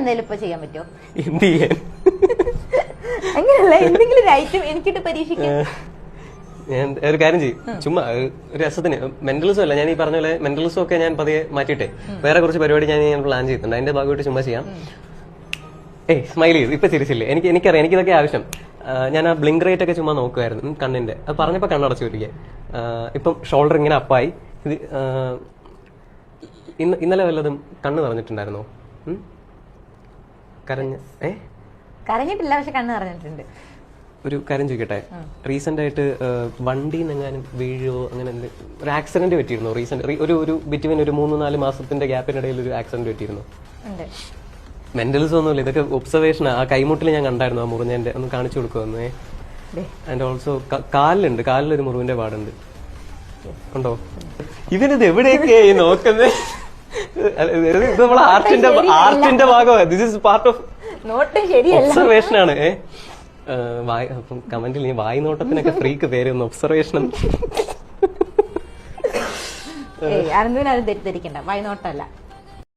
എന്തെങ്കിലും ഇപ്പൊ ചെയ്യാൻ പറ്റുമോ? എന്ത് ചെയ്യാൻ? അങ്ങനെയല്ല, എന്തെങ്കിലും ഒരു ഐറ്റം എനിക്കിട്ട് പരീക്ഷിക്കാം. ഞാൻ ഒരു കാര്യം ചെയ്യും, ചുമ്മാ ഒരു രസത്തിന്. മെന്റലിസം അല്ല, ഞാൻ ഈ പറഞ്ഞ പോലെ മെന്റലിസം ഒക്കെ ഞാൻ പതിയെ മാറ്റിയിട്ടെ വേറെ കുറച്ച് പരിപാടി ഞാൻ പ്ലാൻ ചെയ്തിട്ടുണ്ട്. അതിന്റെ ഭാഗമായിട്ട് ചുമ്മാ ചെയ്യാം. സ്മൈൽ ചെയ്തു, ഇപ്പൊ ചിരിച്ചില്ലേ? എനിക്കറിയാം, എനിക്കിതൊക്കെ ആവശ്യം. ഞാൻ ആ ബ്ലിങ്ക് റേറ്റ് ഒക്കെ ചുമ്മാ നോക്കുമായിരുന്നു കണ്ണിന്റെ. അത് പറഞ്ഞപ്പോ കണ്ണടച്ചു വരിക. ഇപ്പം ഷോൾഡർ ഇങ്ങനെ അപ്പായി. ഇത് ഇന്നലെ വല്ലതും കണ്ണ് നിറഞ്ഞിട്ടുണ്ടായിരുന്നോ? കരഞ്ഞിട്ടില്ല, പക്ഷെ കണ്ണ് നിറഞ്ഞിട്ടുണ്ട്. ഒരു കാര്യം ചോദിക്കട്ടെ, റീസെന്റ് ആയിട്ട് വണ്ടിയിൽ നിന്നെങ്ങാനും വീഴോ അങ്ങനെ ഒരു ആക്സിഡന്റ് പറ്റിയിരുന്നോ? റീസെന്റ് ഒരു ബിറ്റ്വീൻ ഒരു 3-4 മാസത്തിന്റെ ഗ്യാപ്പിനിടയിൽ ഒരു ആക്സിഡന്റ് പറ്റിയിരുന്നോ? മെന്റലിസം ഒന്നുമില്ല, ഇതൊക്കെ ഒബ്സർവേഷനാ. ആ കൈമുട്ടിൽ ഞാൻ കണ്ടായിരുന്നു ആ മുറിഞ്ഞതിന്റെ, ഒന്ന് കാണിച്ചു കൊടുക്കുമെന്നേ. And also കാലിലൊരു മുറിവിന്റെ പാടുണ്ട്. ഉണ്ടോ? ഇവനിത് എവിടെയൊക്കെ നോക്കുന്നത്? ഇത് നമ്മളെ ആർട്ടിന്റെ ഭാഗമാണ്. This is part of observation ആണ്. കമന്റിൽ നീ വായി നോട്ടത്തിനൊക്കെ ഫ്രീക്ക് പേര് ഒബ്സർവേഷൻ. അനന്തുവിന് അത് തെറ്റിദ്ധരിക്കണ്ട, വായി നോട്ടല്ല.